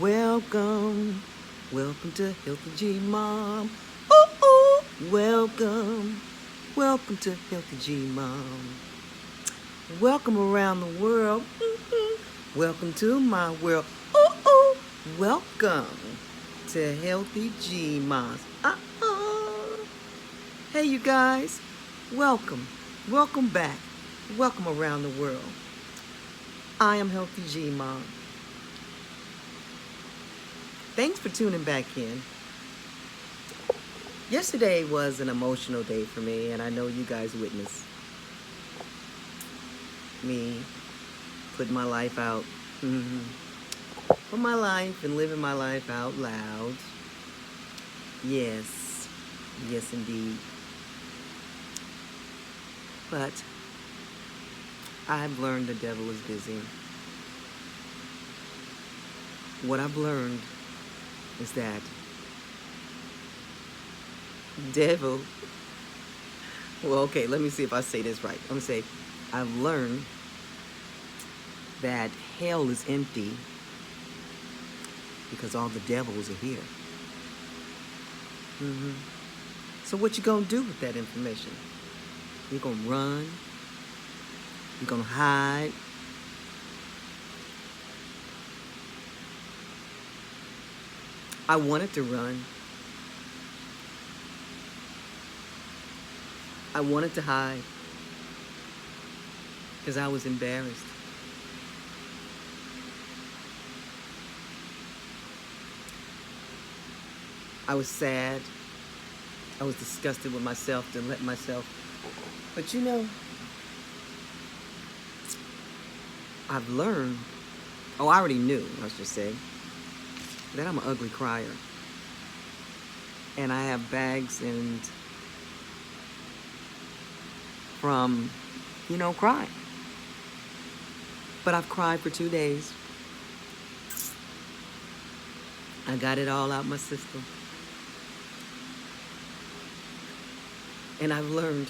Welcome, welcome to Healthy G Mom. Ooh, ooh. Welcome to Healthy G Mom. Welcome around the world. Welcome to my world. Ooh, ooh. Welcome to Healthy G Moms. Hey, you guys. Welcome. Welcome back. Welcome around the world. I am Healthy G Mom. Thanks for tuning back in. Yesterday was an emotional day for me, and I know you guys witnessed me putting my life out. Put my life and living my life out loud. Yes. Yes, indeed. But I've learned the devil is busy. What I've learned is that devil, well, okay, let me see if I say this right. I'm going to say, I've learned that hell is empty because all the devils are here. So what you going to do with that information? You're going to run? You're going to hide? I wanted to run. I wanted to hide because I was embarrassed. I was sad. I was disgusted with myself to let myself. But you know, I've learned, I already knew, I should say, that I'm an ugly crier. And I have bags and from, crying. But I've cried for 2 days. I got it all out my system. And I've learned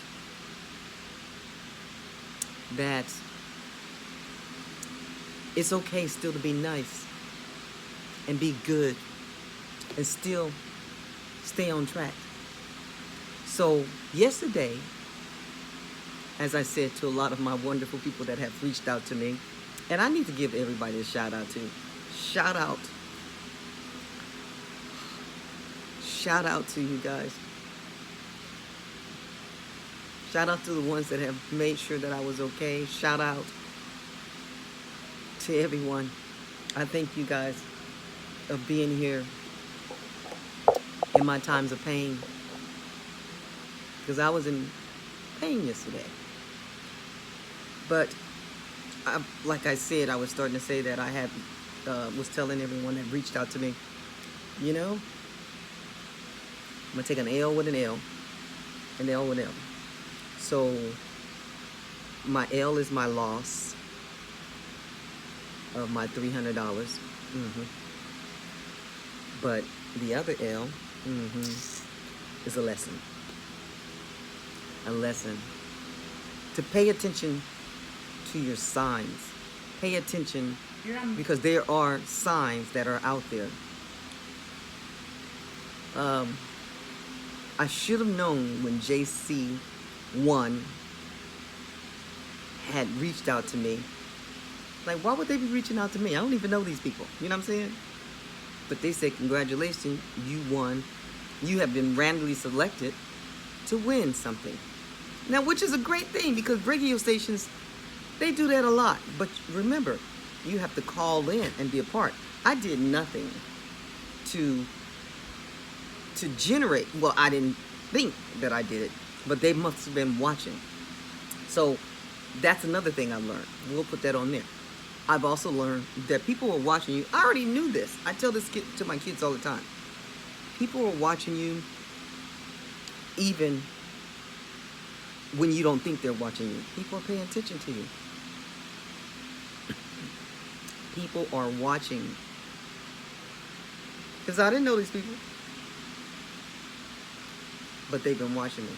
that it's okay still to be nice and be good and still stay on track. So yesterday, as I said to a lot of my wonderful people that have reached out to me, and I need to give everybody a shout out too. Shout out to you guys. Shout out to the ones that have made sure that I was okay. Shout out to everyone. I thank you guys of being here in my times of pain, because I was in pain yesterday. But like I said, I was starting to say that I was telling everyone that reached out to me, I'm gonna take an L with an L, an L with an L. So my L is my loss of my $300. But the other L is a lesson. A lesson to pay attention to your signs. Pay attention, because there are signs that are out there. I should have known when JC1 had reached out to me. Like, why would they be reaching out to me? I don't even know these people. You know what I'm saying? But they said, congratulations, you won. You have been randomly selected to win something. Now, which is a great thing, because radio stations, they do that a lot. But remember, you have to call in and be a part. I did nothing to generate. Well, I didn't think that I did it, but they must have been watching. So that's another thing I learned. We'll put that on there. I've also learned that people are watching you. I already knew this. I tell this to my kids all the time. People are watching you even when you don't think they're watching you. People are paying attention to you. People are watching. Because I didn't know these people. But they've been watching me.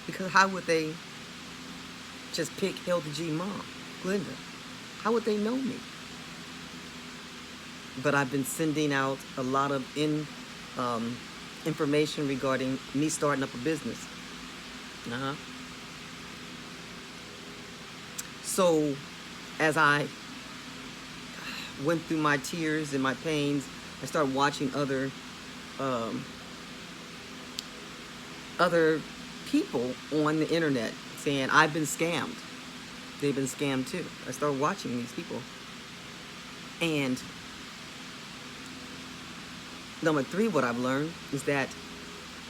Because how would they just pick Healthy G Mom, Glenda? How would they know me? But I've been sending out a lot of information regarding me starting up a business. So as I went through my tears and my pains, I started watching other people on the internet saying, I've been scammed. They've been scammed too. I started watching these people. And number 3, what I've learned is that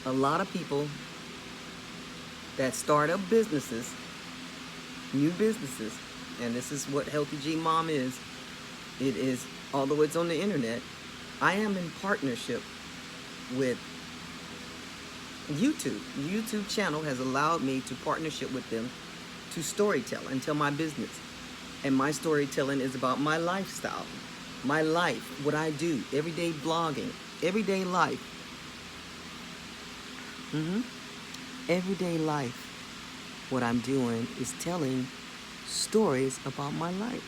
a lot of people that start up businesses, new businesses, and this is what Healthy G Mom is. It is, although it's on the internet, I am in partnership with YouTube. YouTube channel has allowed me to partnership with them to storytell and tell my business. And my storytelling is about my lifestyle, my life, what I do, everyday blogging, everyday life. Everyday life, what I'm doing is telling stories about my life.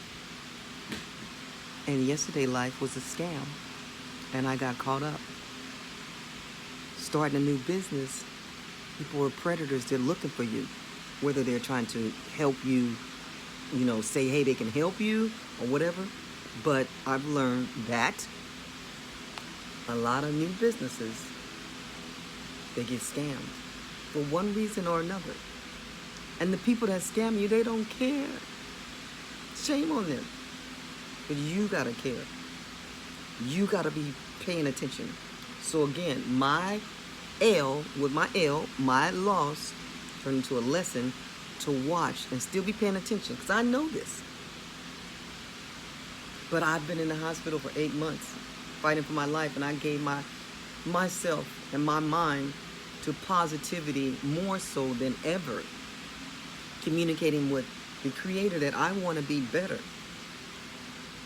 And yesterday life was a scam, and I got caught up. Starting a new business, people are predators. They're looking for you, whether they're trying to help you, say, hey, they can help you or whatever. But I've learned that a lot of new businesses, they get scammed for one reason or another. And the people that scam you, they don't care. Shame on them. But you gotta care. You gotta be paying attention. So again, my loss turned into a lesson to watch and still be paying attention, because I know this. But I've been in the hospital for 8 months fighting for my life, and I gave myself and my mind to positivity more so than ever, communicating with the Creator that I want to be better.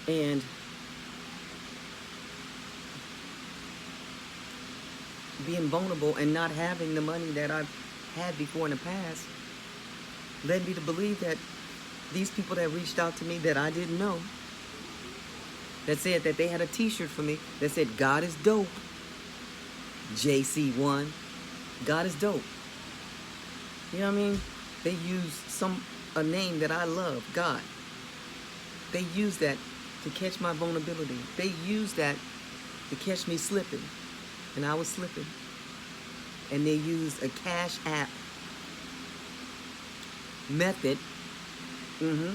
And being vulnerable and not having the money that I've had before in the past led me to believe that these people that reached out to me that I didn't know, that said that they had a t-shirt for me that said, God is dope, JC1, God is dope. You know what I mean? They used a name that I love, God. They used that to catch my vulnerability. They used that to catch me slipping. And I was slipping. And they used a Cash App method to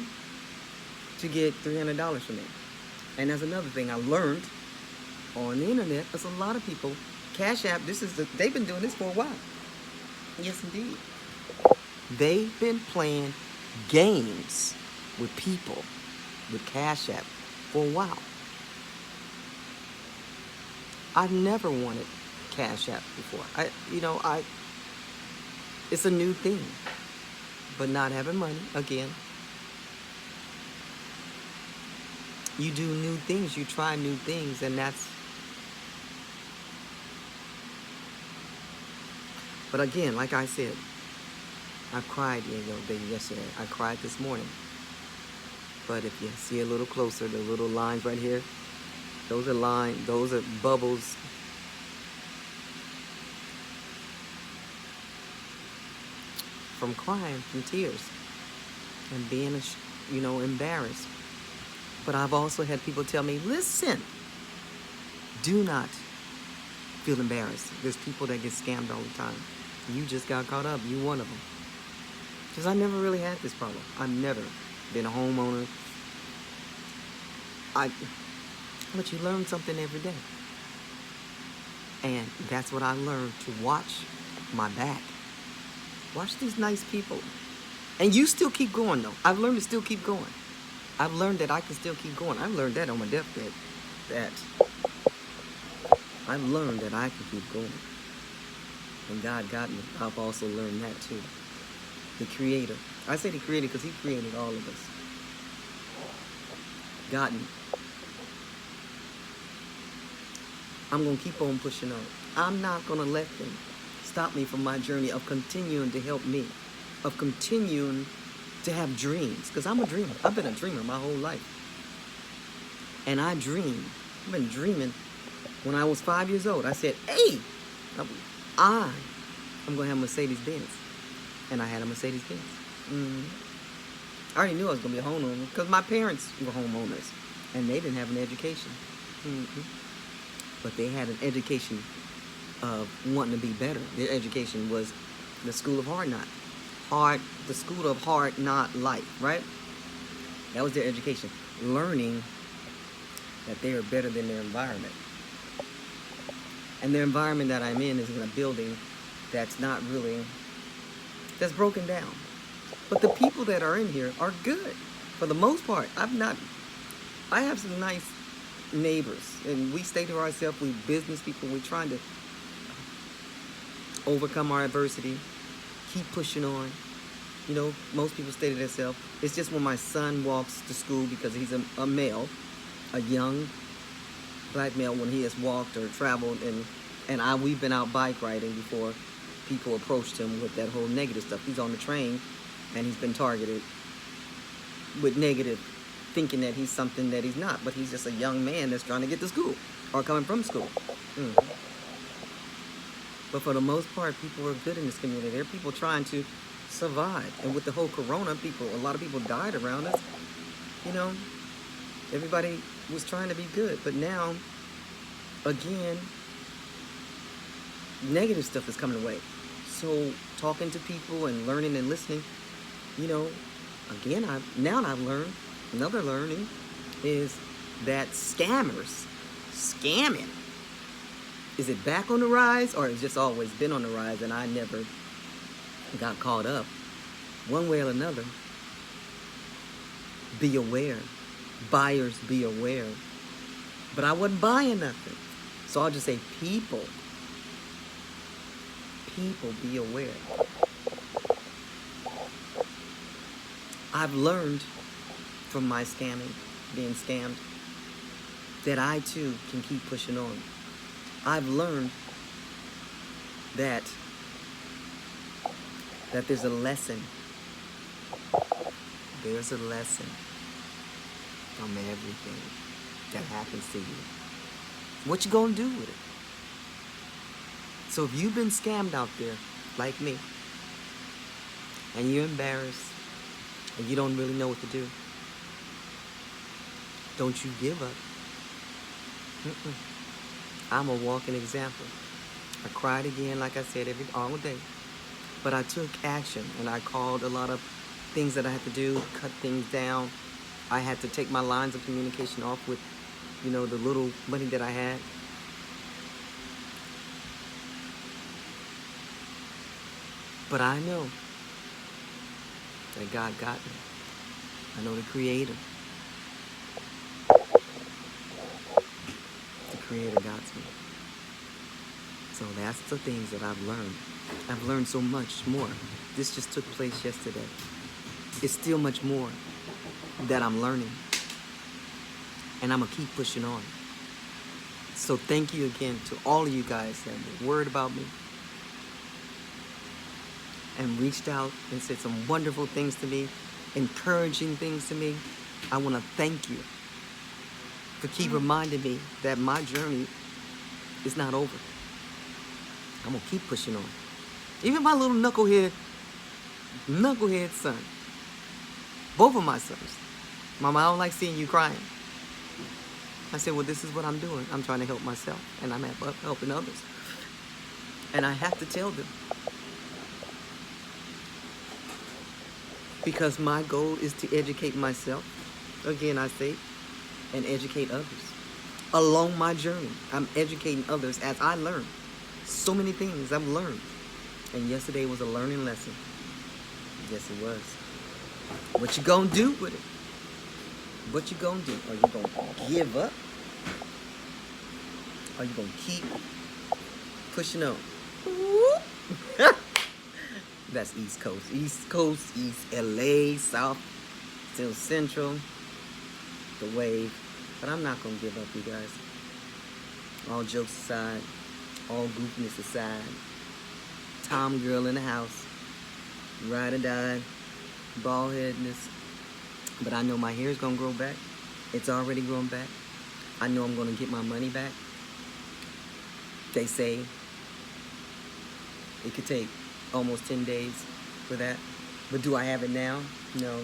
get $300 from me. And that's another thing I learned on the internet. There's a lot of people, Cash App, they've been doing this for a while. Yes, indeed. They've been playing games with people with Cash App for a while. I've never wanted Cash App before. It's a new thing. But not having money, again. You do new things, you try new things, and that's... But again, like I said, I cried yesterday. I cried this morning. But if you see a little closer, the little lines right here, those are bubbles. From crying, from tears, and being, embarrassed. But I've also had people tell me, listen, do not feel embarrassed. There's people that get scammed all the time. You just got caught up. You one of them. Because I never really had this problem. I've never been a homeowner. But you learn something every day. And that's what I learned, to watch my back. Watch these nice people. And you still keep going, though. I've learned to still keep going. I've learned that I can still keep going. I've learned that on my deathbed. I've learned that I can keep going. And God got me. I've also learned that, too. The Creator. I say the Creator because He created all of us. Got me. I'm going to keep on pushing on. I'm not going to let them stop me from my journey of continuing to help me, of continuing to have dreams, because I'm a dreamer. I've been a dreamer my whole life. And I dream. I've been dreaming. When I was 5 years old, I said, hey, I'm going to have a Mercedes-Benz. And I had a Mercedes-Benz. I already knew I was going to be a homeowner because my parents were homeowners. And they didn't have an education. But they had an education of wanting to be better. Their education was the school of the school of hard not life, right? That was their education. Learning that they are better than their environment. And the environment that I'm in is in a building that's broken down. But the people that are in here are good. For the most part, I have some nice neighbors, and we stay to ourselves. We business people. We're trying to overcome our adversity, keep pushing on. You know, most people stay to themselves. It's just when my son walks to school, because he's a male, a young black male, when he has walked or traveled, and we've been out bike riding before people approached him with that whole negative stuff. He's on the train, and he's been targeted with negative, thinking that he's something that he's not, but he's just a young man that's trying to get to school or coming from school. But for the most part, people are good in this community. There are people trying to survive. And with the whole corona, a lot of people died around us. You know, everybody was trying to be good. But now, again, negative stuff is coming away. So talking to people and learning and listening, you know, again, I've learned, another learning is that scamming. Is it back on the rise, or it's just always been on the rise and I never got caught up? One way or another, be aware. Buyers, be aware. But I wasn't buying nothing. So I'll just say, people, be aware. I've learned from my being scammed, that I too can keep pushing on. I've learned that there's a lesson. There's a lesson from everything that happens to you. What you gonna do with it? So if you've been scammed out there, like me, and you're embarrassed, and you don't really know what to do, don't you give up. I'm a walking example. I cried again, like I said, all day. But I took action, and I called a lot of things that I had to do, cut things down. I had to take my lines of communication off with, you know, the little money that I had. But I know that God got me. I know the Creator. The Creator got me. So that's the things that I've learned. I've learned so much more. This just took place yesterday. It's still much more that I'm learning. And I'm going to keep pushing on. So thank you again to all of you guys that were worried about me and reached out and said some wonderful things to me, encouraging things to me. I want to thank you for keep reminding me that my journey is not over. I'm going to keep pushing on. Even my little knucklehead son, both of my sons, Mama, I don't like seeing you crying. I said, well, this is what I'm doing. I'm trying to help myself, and I'm helping others. And I have to tell them. Because my goal is to educate myself, again I say, and educate others. Along my journey, I'm educating others as I learn. So many things I've learned. And yesterday was a learning lesson. Yes, it was. What you gonna do with it? What you gonna do? Are you gonna give up? Are you gonna keep pushing on? That's East Coast. East Coast, East LA, South, still Central, the wave. But I'm not gonna give up, you guys. All jokes aside, all goofiness aside, Tom girl in the house, ride or die, bald headedness. But I know my hair is going to grow back. It's already growing back. I know I'm going to get my money back. They say it could take almost 10 days for that. But do I have it now? No.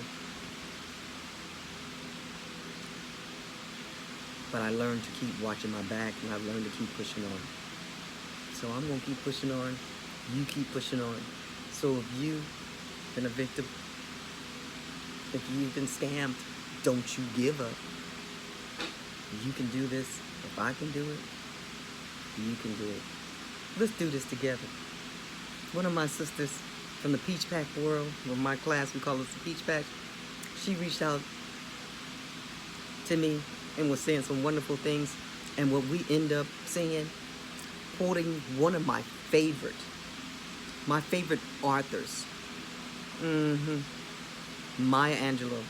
But I learned to keep watching my back, and I've learned to keep pushing on. So I'm going to keep pushing on. You keep pushing on. So if you've been a victim, if you've been scammed, don't you give up. You can do this. If I can do it, you can do it. Let's do this together. One of my sisters from the Peach Pack world, in my class we call it the Peach Pack, she reached out to me and was saying some wonderful things. And what we end up saying, quoting one of my favorite authors, Maya Angelou.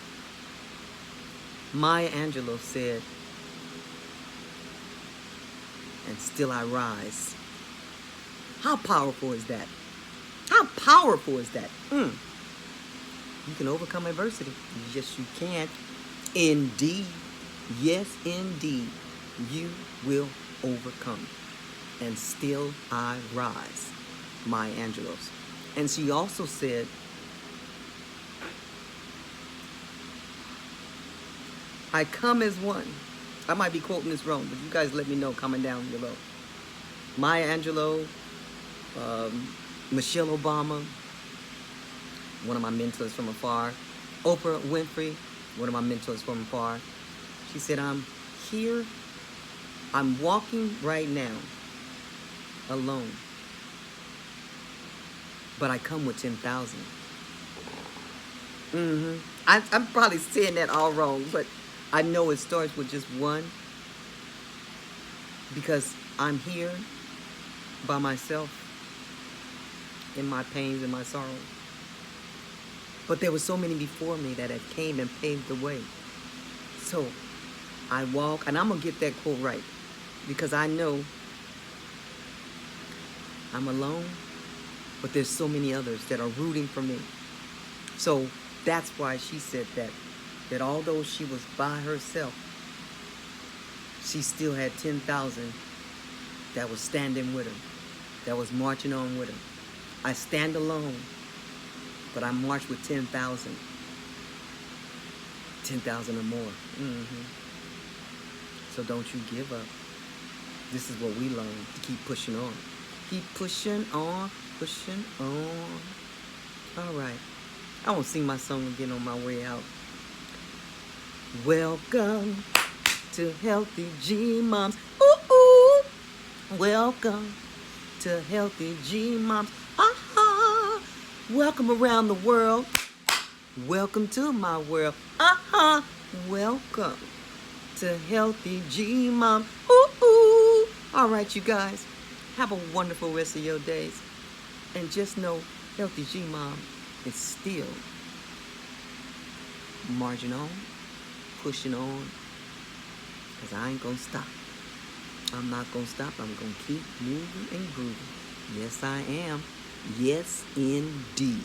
Maya Angelou said, "And still I rise." How powerful is that? How powerful is that? You can overcome adversity. Yes, you can. Indeed. Yes, indeed. You will overcome. And still I rise. Maya Angelou. And she also said, I come as one. I might be quoting this wrong, but you guys let me know coming down below. Maya Angelou, Michelle Obama, one of my mentors from afar. Oprah Winfrey, one of my mentors from afar. She said, I'm here, I'm walking right now, alone. But I come with 10,000. I'm probably saying that all wrong, but I know it starts with just one, because I'm here by myself in my pains and my sorrow. But there were so many before me that have came and paved the way. So I walk, and I'm going to get that quote right, because I know I'm alone, but there's so many others that are rooting for me. So that's why she said that although she was by herself, she still had 10,000 that was standing with her, that was marching on with her. I stand alone, but I march with 10,000. 10,000 or more. So don't you give up. This is what we learn, to keep pushing on. Keep pushing on, pushing on. All right. I won't sing my song again on my way out. Welcome to Healthy G Moms. Ooh, ooh. Welcome to Healthy G Moms. Aha. Welcome around the world. Welcome to my world. Aha. Welcome to Healthy G Mom. Ooh, ooh. All right, you guys. Have a wonderful rest of your days. And just know, Healthy G Mom is still marching on, pushing on, because I ain't going to stop. I'm not going to stop. I'm going to keep moving and grooving. Yes, I am. Yes, indeed.